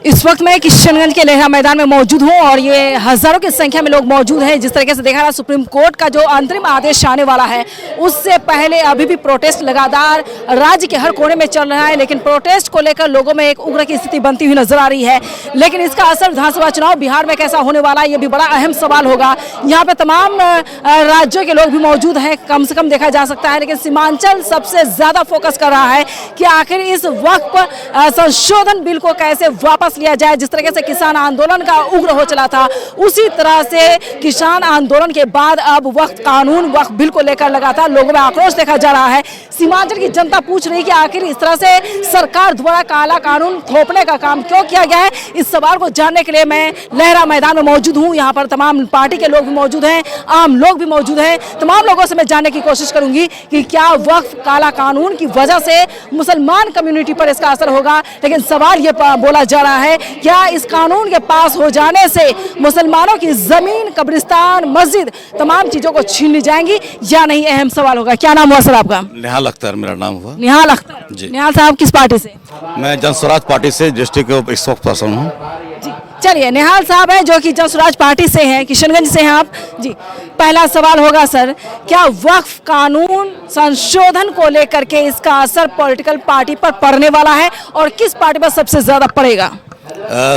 इस वक्त मैं किशनगंज के लेहरा मैदान में मौजूद हूं और ये हजारों की संख्या में लोग मौजूद हैं। जिस तरीके से देखा रहा, सुप्रीम कोर्ट का जो अंतरिम आदेश आने वाला है उससे पहले अभी भी प्रोटेस्ट लगातार राज्य के हर कोने में चल रहा है, लेकिन प्रोटेस्ट को लेकर लोगों में एक उग्र की स्थिति बनती हुई नजर आ रही है। लेकिन इसका असर विधानसभा चुनाव बिहार में कैसा होने वाला है, ये भी बड़ा अहम सवाल होगा। यहाँ पे तमाम राज्यों के लोग भी मौजूद हैं, कम से कम देखा जा सकता है, लेकिन सीमांचल सबसे ज्यादा फोकस कर रहा है कि आखिर इस वक्त पर संशोधन बिल को कैसे वापस लिया जाए। जिस तरीके से किसान आंदोलन का उग्र हो चला था, उसी तरह से किसान आंदोलन के बाद अब वक्त कानून वक्त बिल को लेकर लगातार लोगों में आक्रोश देखा जा रहा है। सीमांचल की जनता पूछ रही है कि आखिर इस तरह से सरकार द्वारा काला कानून थोपने का काम क्यों किया गया है। इस सवाल को जानने के लिए मैं लहरा मैदान में मौजूद हूँ। यहाँ पर तमाम पार्टी के लोग भी मौजूद हैं, आम लोग भी मौजूद हैं। तमाम लोगों से मैं जानने की कोशिश करूंगी कि क्या वक्त काला कानून की वजह से मुसलमान कम्युनिटी पर इसका असर होगा। लेकिन सवाल ये बोला जा रहा है, क्या इस कानून के पास हो जाने से मुसलमानों की जमीन, कब्रिस्तान, मस्जिद, तमाम चीजों को छीन ली जाएंगी या नहीं, अहम सवाल होगा। क्या नाम हुआ सर आपका? निहाल अख्तर मेरा नाम हुआ। निहाल अख्तर जी। निहाल साहब किस पार्टी से? मैं जन स्वराज पार्टी से डिस्ट्रिक्ट स्पोक्स पर्सन हूँ जी। चलिए, निहाल साहब हैं जो कि जन स्वराज पार्टी से हैं, किशनगंज से हैं आप जी। पहला सवाल होगा सर, क्या वक्फ कानून संशोधन को लेकर के इसका असर पॉलिटिकल पार्टी पर पड़ने वाला है और किस पार्टी पर सबसे ज्यादा पड़ेगा?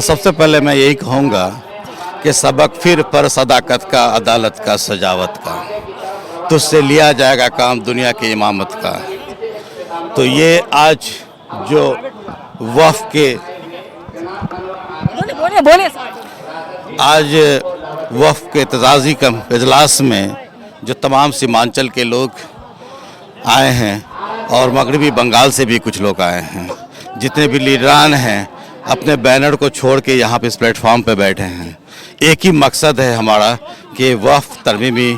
सबसे पहले मैं यही कहूँगा कि सबक फिर पर सदाकत का, अदालत का, सजावत का, तुझसे लिया जाएगा काम दुनिया की इमामत का। तो ये आज जो वक्फ के बोले आज वक्फ के एतजाज़ी का इजलास में जो तमाम सीमांचल के लोग आए हैं और मगरबी बंगाल से भी कुछ लोग आए हैं, जितने भी लीडरान हैं अपने बैनर को छोड़ के यहाँ पे इस प्लेटफॉर्म पे बैठे हैं। एक ही मकसद है हमारा कि वक्फ तरमीमी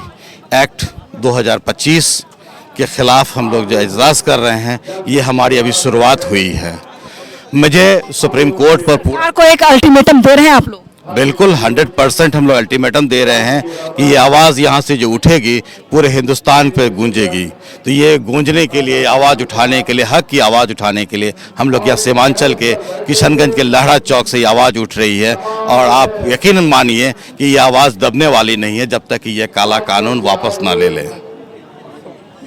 एक्ट 2025 के ख़िलाफ़ हम लोग जो इजलास कर रहे हैं, ये हमारी अभी शुरुआत हुई है। मुझे सुप्रीम कोर्ट पर सरकार को एक अल्टीमेटम दे रहे हैं आप लोग? बिल्कुल 100% हम लोग अल्टीमेटम दे रहे हैं कि ये आवाज़ यहाँ से जो उठेगी पूरे हिंदुस्तान पे गूंजेगी। तो ये गूंजने के लिए, आवाज़ उठाने के लिए, हक की आवाज़ उठाने के लिए हम लोग यहाँ सीमांचल के किशनगंज के लहरा चौक से ये आवाज़ उठ रही है। और आप यकीनन मानिए कि ये आवाज़ दबने वाली नहीं है जब तक कि ये काला कानून वापस ना ले लें।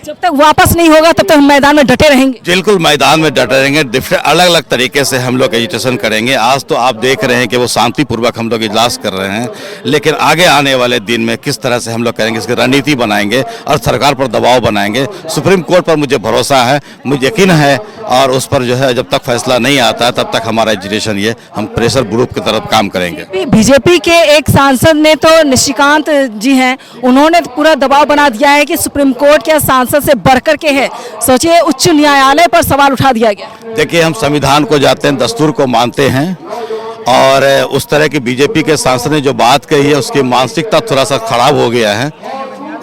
जब तक वापस नहीं होगा तब तक हम मैदान में डटे रहेंगे। बिल्कुल मैदान में डटे रहेंगे। डिफरेंट अलग अलग तरीके से हम लोग एजुटेशन करेंगे। आज तो आप देख रहे हैं कि वो शांतिपूर्वक हम लोग इजलास कर रहे हैं, लेकिन आगे आने वाले दिन में किस तरह से हम लोग करेंगे, इसकी रणनीति बनाएंगे और सरकार पर दबाव बनाएंगे। सुप्रीम कोर्ट पर मुझे भरोसा है, मुझे यकीन है, और उस पर जो है जब तक फैसला नहीं आता तब तक हमारा एजुटेशन ये हम प्रेशर ग्रुप की तरफ काम करेंगे। बीजेपी के एक सांसद ने तो निशिकांत जी हैं, उन्होंने पूरा दबाव बना दिया है कि सुप्रीम कोर्ट के सांसद से बढ़कर के है। सोचिए, उच्च न्यायालय पर सवाल उठा दिया गया। देखिए, हम संविधान को जानते हैं, दस्तूर को मानते हैं, और उस तरह की बीजेपी के सांसद ने जो बात कही है उसकी मानसिकता थोड़ा सा खराब हो गया है,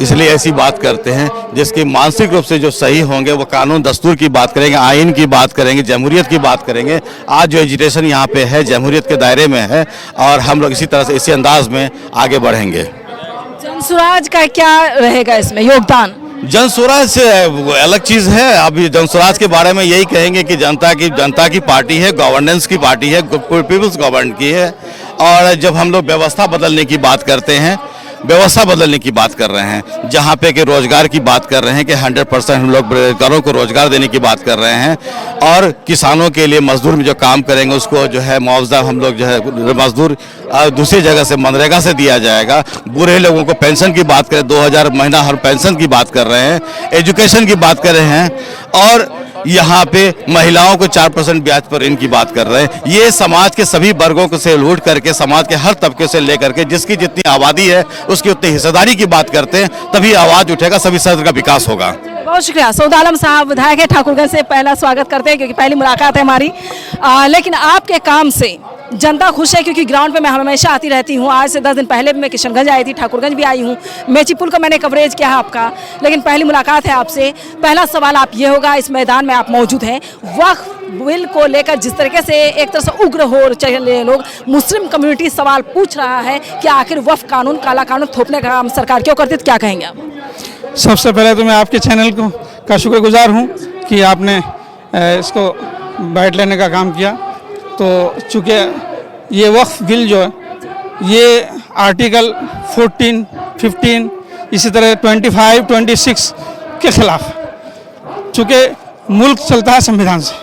इसलिए ऐसी बात करते हैं। जिसकी मानसिक रूप से जो सही होंगे वो कानून दस्तूर की बात करेंगे, आइन की बात करेंगे, जमहूरियत की बात करेंगे। आज जो एजुटेशन यहाँ पे है जमहूरियत के दायरे में है और हम लोग इसी तरह से, इसी अंदाज में आगे बढ़ेंगे। जनसुराज का क्या रहेगा इसमें योगदान? जन स्वराज से अलग चीज़ है। अभी जन स्वराज के बारे में यही कहेंगे कि जनता की पार्टी है, गवर्नेंस की पार्टी है, पीपल्स गवर्नमेंट की है। और जब हम लोग व्यवस्था बदलने की बात करते हैं, व्यवस्था बदलने की बात कर रहे हैं, जहाँ पे कि रोजगार की बात कर रहे हैं कि 100% हम लोग बेरोजगारों को रोजगार देने की बात कर रहे हैं। और किसानों के लिए मजदूर में जो काम करेंगे उसको जो है मुआवजा हम लोग जो है मजदूर दूसरी जगह से मनरेगा से दिया जाएगा। बूढ़े लोगों को पेंशन की बात करें, 2000 महीना हर पेंशन की बात कर रहे हैं, एजुकेशन की बात कर रहे हैं, और यहाँ पे महिलाओं को 4% ब्याज पर इनकी बात कर रहे हैं। ये समाज के सभी वर्गों को से लूट करके, समाज के हर तबके से लेकर के जिसकी जितनी आबादी है उसकी उतनी हिस्सेदारी की बात करते हैं, तभी आवाज़ उठेगा, सभी सदन का विकास होगा। बहुत शुक्रिया। सऊद आलम साहब विधायक है ठाकुरगंज से, पहला स्वागत करते हैं क्योंकि पहली मुलाकात है हमारी। लेकिन आपके काम से जनता खुश है क्योंकि ग्राउंड पे मैं हमेशा आती रहती हूँ। आज से 10 दिन पहले भी मैं किशनगंज आई थी, ठाकुरगंज भी आई हूँ, मेची पुल का मैंने कवरेज किया है आपका, लेकिन पहली मुलाकात है आपसे। पहला सवाल आप ये होगा, इस मैदान में आप मौजूद हैं, वक्फ बिल को लेकर जिस तरीके से एक तरह से उग्र हो चले लोग, मुस्लिम कम्युनिटी सवाल पूछ रहा है कि आखिर वक्फ कानून, काला कानून थोपने का काम सरकार क्यों करती है, तो क्या कहेंगे आप? सबसे पहले तो मैं आपके चैनल का शुक्रगुजार हूँ कि आपने इसको बैठ लेने का काम किया। तो चूँकि ये वक्फ बिल जो है ये आर्टिकल 14, 15 इसी तरह 25, 26 के खिलाफ है। चूँकि मुल्क चलता है संविधान से,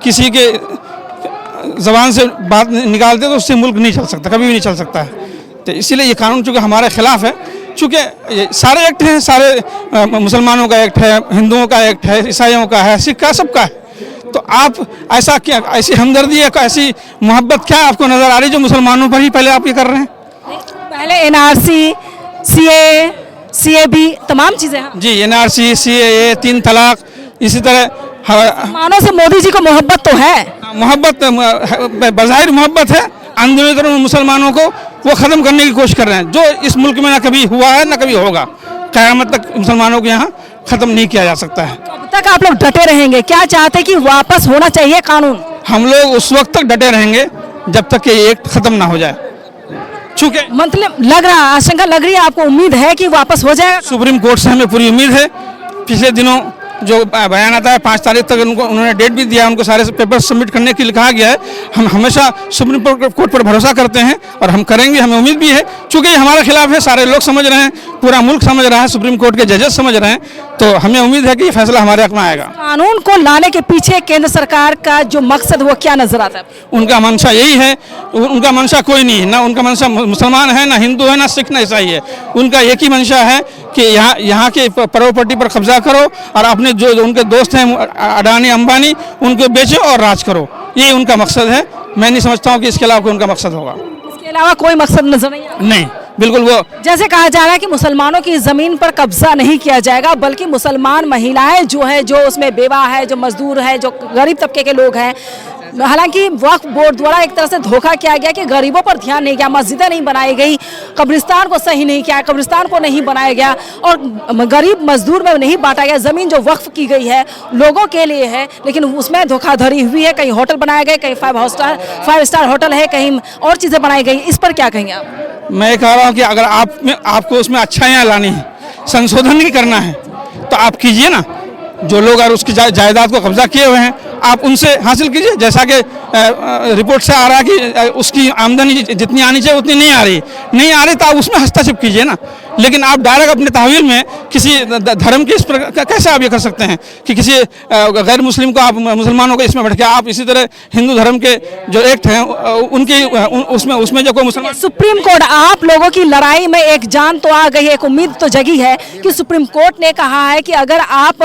किसी के ज़बान से बात निकालते तो उससे मुल्क नहीं चल सकता, कभी भी नहीं चल सकता है। तो इसीलिए ये कानून चूँकि हमारे खिलाफ है, चूँकि ये सारे एक्ट हैं, सारे मुसलमानों का एक्ट है, हिंदुओं का एक्ट है, ईसाइयों का है, सिख का, सबका है। तो आप ऐसा क्या, ऐसी हमदर्दी है, ऐसी मोहब्बत क्या आपको नज़र आ रही जो मुसलमानों पर ही पहले आप ये कर रहे हैं? पहले एनआरसी, सीए, सीएबी तमाम चीजें हैं। जी, एनआरसी, सीएए, 3 तलाक, इसी तरह मानो से मोदी जी को मोहब्बत तो है। मोहब्बत बज़ाहिर मोहब्बत है, अंदरूनी तरफ मुसलमानों को वो ख़त्म करने की कोशिश कर रहे हैं, जो इस मुल्क में ना कभी हुआ है ना कभी होगा। क़यामत तक मुसलमानों को यहाँ ख़त्म नहीं किया जा सकता है। कब तक आप लोग डटे रहेंगे? क्या चाहते हैं कि वापस होना चाहिए कानून? हम लोग उस वक्त तक डटे रहेंगे जब तक कि ये एक्ट ख़त्म ना हो जाए। चूँकि मतलब लग रहा, आशंका लग रही है, आपको उम्मीद है कि वापस हो जाएगा? सुप्रीम कोर्ट से हमें पूरी उम्मीद है। पिछले दिनों जो बयान आता है 5 तारीख तक उन्होंने डेट भी दिया, उनको सारे पेपर सबमिट करने के लिए कहा गया है। हम हमेशा सुप्रीम कोर्ट पर भरोसा करते हैं और हम करेंगे, हमें उम्मीद भी है। चूँकि ये हमारे खिलाफ है, सारे लोग समझ रहे हैं, पूरा मुल्क समझ रहा है, सुप्रीम कोर्ट के जजेस समझ रहे हैं, तो हमें उम्मीद है कि ये फैसला हमारे हक में आएगा। कानून को लाने के पीछे केंद्र सरकार का जो मकसद वो क्या नजर आता है? उनका मंशा यही है, उनका मंशा कोई नहीं है, ना उनका मंशा मुसलमान है, ना हिंदू है, ना सिख, ना ईसाई है। उनका एक ही मंशा है कि यहाँ के प्रॉपर्टी पर कब्जा करो और अपने जो उनके दोस्त हैं अडानी अंबानी उनको बेचो और राज करो, ये उनका मकसद है। मैं नहीं समझता हूँ कि इसके अलावा कोई उनका मकसद होगा। इसके अलावा कोई मकसद नजर नहीं आता? नहीं, बिल्कुल। वो जैसे कहा जा रहा है कि मुसलमानों की ज़मीन पर कब्जा नहीं किया जाएगा, बल्कि मुसलमान महिलाएं जो है, जो उसमें बेवा है, जो मजदूर है, जो गरीब तबके के लोग हैं, हालांकि वक्फ बोर्ड द्वारा एक तरह से धोखा किया गया कि गरीबों पर ध्यान नहीं गया, मस्जिदें नहीं बनाई गई, कब्रिस्तान को सही नहीं किया, कब्रिस्तान को नहीं बनाया गया और गरीब मजदूर में नहीं बांटा गया। ज़मीन जो वक्फ की गई है लोगों के लिए है, लेकिन उसमें धोखाधड़ी हुई है। कहीं होटल बनाए गए, कहीं 5 स्टार होटल है, कहीं और चीज़ें बनाई गई। इस पर क्या कहेंगे आप? मैं कह रहा हूँ कि अगर आपको उसमें अच्छाइयाँ लानी है, संशोधन नहीं करना है, तो आप कीजिए ना। जो लोग अगर उसकी जायदाद को कब्जा किए हुए हैं आप उनसे हासिल कीजिए। जैसा कि रिपोर्ट से आ रहा है कि उसकी आमदनी जितनी आनी चाहिए उतनी नहीं आ रही तो आप उसमें हस्तक्षेप कीजिए ना। लेकिन आप डायरेक्ट अपने तहवील में किसी धर्म के इस पर कैसे आप ये कर सकते हैं कि किसी गैर मुस्लिम को आप मुसलमानों को इसमें भटके। आप इसी तरह हिंदू धर्म के जो एक्ट हैं उनकी उसमें जो कोई मुसलमान। सुप्रीम कोर्ट, आप लोगों की लड़ाई में एक जान तो आ गई है, एक उम्मीद तो जगी है कि सुप्रीम कोर्ट ने कहा है कि अगर आप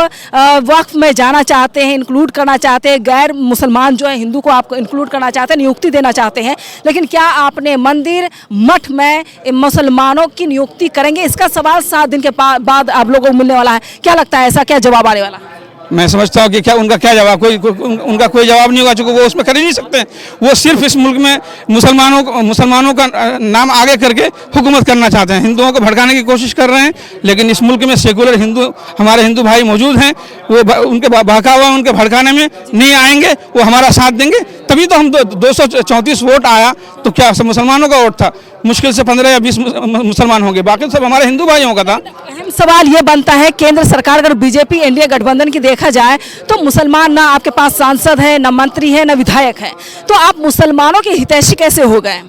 वक्फ में जाना चाहते हैं, इंक्लूड करना चाहते हैं, गैर मुसलमान जो है हिंदू को आपको इंक्लूड करना चाहते हैं, नियुक्ति देना चाहते हैं, लेकिन क्या आपने मंदिर मठ में मुसलमानों की नियुक्ति करेंगे? इसका सवाल 7 दिन के बाद आप लोगों को मिलने वाला है। क्या लगता है, ऐसा क्या जवाब आने वाला है? मैं समझता हूँ कि उनका क्या जवाब, उनका कोई जवाब नहीं होगा, चूँकि वो उसमें कर ही नहीं सकते। वो सिर्फ इस मुल्क में मुसलमानों का नाम आगे करके हुकूमत करना चाहते हैं, हिंदुओं को भड़काने की कोशिश कर रहे हैं। लेकिन इस मुल्क में सेकुलर हिंदू, हमारे हिंदू भाई मौजूद हैं, वो उनके बहकावा, उनके भड़काने में नहीं आएंगे, वो हमारा साथ देंगे। तभी तो हम 234 वोट आया, तो क्या सब मुसलमानों का वोट था? मुश्किल से 15 या 20 मुसलमान होंगे, बाकी सब हमारे हिंदू भाइयों का था। अहम सवाल ये बनता है, केंद्र सरकार अगर बीजेपी एनडीए गठबंधन की देखा जाए तो मुसलमान ना आपके पास सांसद है, ना मंत्री है, ना विधायक है, तो आप मुसलमानों के हितैषी कैसे हो गए?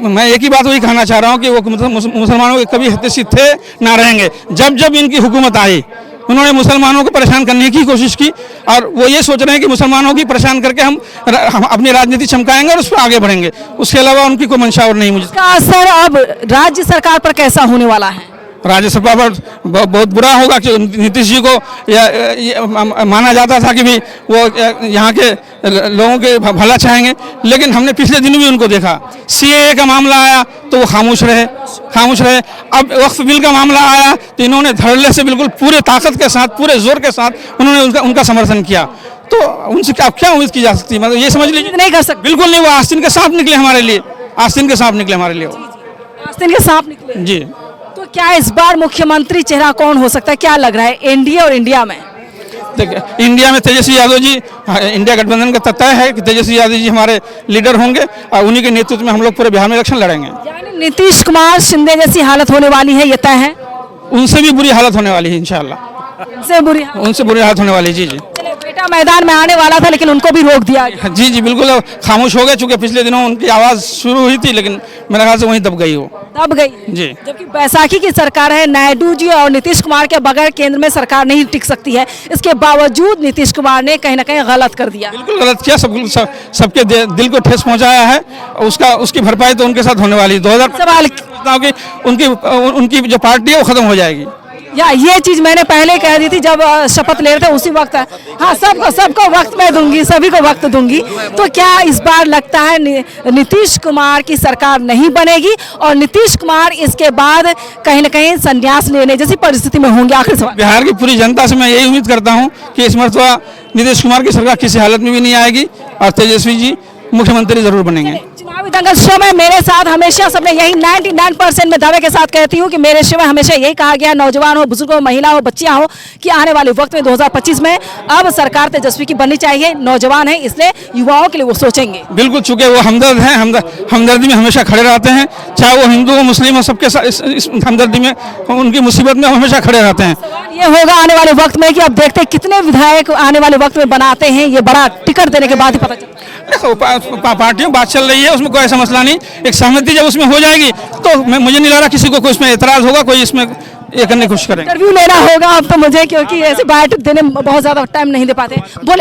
मैं एक ही बात वही कहना चाह रहा हूँ कि वो मुसलमानों के कभी हितैषी थे ना रहेंगे। जब इनकी हुकूमत आई उन्होंने मुसलमानों को परेशान करने की कोशिश की और वो ये सोच रहे हैं कि मुसलमानों की परेशान करके हम अपनी राजनीति चमकाएंगे और उस पर आगे बढ़ेंगे। उसके अलावा उनकी कोई मंशा और नहीं। मुझे इसका असर अब राज्य सरकार पर कैसा होने वाला है? राज्य सरकार पर बहुत बुरा होगा कि नीतीश जी को माना जाता था कि भी वो यहाँ के लोगों के भला चाहेंगे, लेकिन हमने पिछले दिन भी उनको देखा। सीएए का मामला आया तो वो खामोश रहे। अब वक्फ बिल का मामला आया तो इन्होंने धड़ल्ले से बिल्कुल पूरे ताकत के साथ, पूरे जोर के साथ उन्होंने उनका समर्थन किया। तो उनसे क्या उम्मीद की जा सकती है? मतलब ये समझ लीजिए नहीं कर सकते। बिल्कुल नहीं। वो आस्तीन के सांप निकले हमारे लिए, आस्तीन के सांप निकले हमारे लिए। आस्तीन के सांप निकले जी। तो क्या इस बार मुख्यमंत्री चेहरा कौन हो सकता है? क्या लग रहा है एनडीए और इंडिया में? देखिए, इंडिया में तेजस्वी यादव जी, इंडिया गठबंधन का तय है कि तेजस्वी यादव जी हमारे लीडर होंगे और उन्हीं के नेतृत्व में हम लोग पूरे बिहार में इलेक्शन लड़ेंगे। यानी नीतीश कुमार शिंदे जैसी हालत होने वाली है, ये तय है? उनसे भी बुरी हालत होने वाली है इंशाल्लाह। उनसे बुरी हालत होने वाली। जी। बेटा मेरा मैदान में आने वाला था लेकिन उनको भी रोक दिया गया। जी जी बिल्कुल खामोश हो गए, चूंकि पिछले दिनों उनकी आवाज़ शुरू हुई थी लेकिन मेरे ख्याल से वहीं दब गई वो। दब गई जी। जबकि बैसाखी की सरकार है, नायडू जी और नीतीश कुमार के बगैर केंद्र में सरकार नहीं टिक सकती है। इसके बावजूद नीतीश कुमार ने कहीं ना कहीं गलत कर दिया। बिल्कुल गलत किया, सबके दिल को ठेस पहुंचाया है। उसकी भरपाई तो उनके साथ होने वाली है। 2000 सवाल कि उनकी जो पार्टी है वो खत्म हो जाएगी। या ये चीज मैंने पहले कह दी थी जब शपथ ले रहे थे, उसी वक्त हाँ सबको वक्त मैं दूंगी, सभी को वक्त दूंगी। तो क्या इस बार लगता है नीतीश कुमार की सरकार नहीं बनेगी और नीतीश कुमार इसके बाद कहीं ना कहीं संन्यास लेने जैसी परिस्थिति में होंगे? आखिर सवाल बिहार की पूरी जनता से मैं यही उम्मीद करता हूं कि इस मरतबा नीतीश कुमार की सरकार किसी हालत में भी नहीं आएगी और तेजस्वी जी मुख्यमंत्री जरूर बनेंगे। चुनावी दंगल शो में मेरे साथ हमेशा सबने यही 99% में दावे के साथ कहती हूँ कि मेरे शो में हमेशा यही कहा गया, नौजवान हो, बुजुर्ग हो, महिला हो, बच्चियां हो, कि आने वाले वक्त में 2025 में अब सरकार तेजस्वी की बननी चाहिए। नौजवान है इसलिए युवाओं के लिए वो सोचेंगे। बिल्कुल, चूंकि वो हमदर्द हैं, हमदर्दी में हमेशा खड़े रहते हैं, चाहे वो हिंदू हो मुस्लिम हो, सबके साथ इस हमदर्दी में उनकी मुसीबत में हमेशा खड़े रहते हैं। ये होगा आने वाले वक्त में कि अब देखते हैं कितने विधायक आने वाले वक्त में बनाते हैं। ये बड़ा टिकट देने के बाद ही पता चलता है। पार्टियों बात चल रही है, उसमें कोई ऐसा मसला नहीं। एक सहमति जब उसमें हो जाएगी तो मुझे नहीं लग रहा किसी को कोई इसमें एतराज होगा, कोई इसमें ये करने की कोशिश करेंगे। इंटरव्यू लेना होगा अब तो मुझे, क्योंकि ऐसे बायोटिक देने में बहुत ज्यादा टाइम नहीं दे पाते। बोले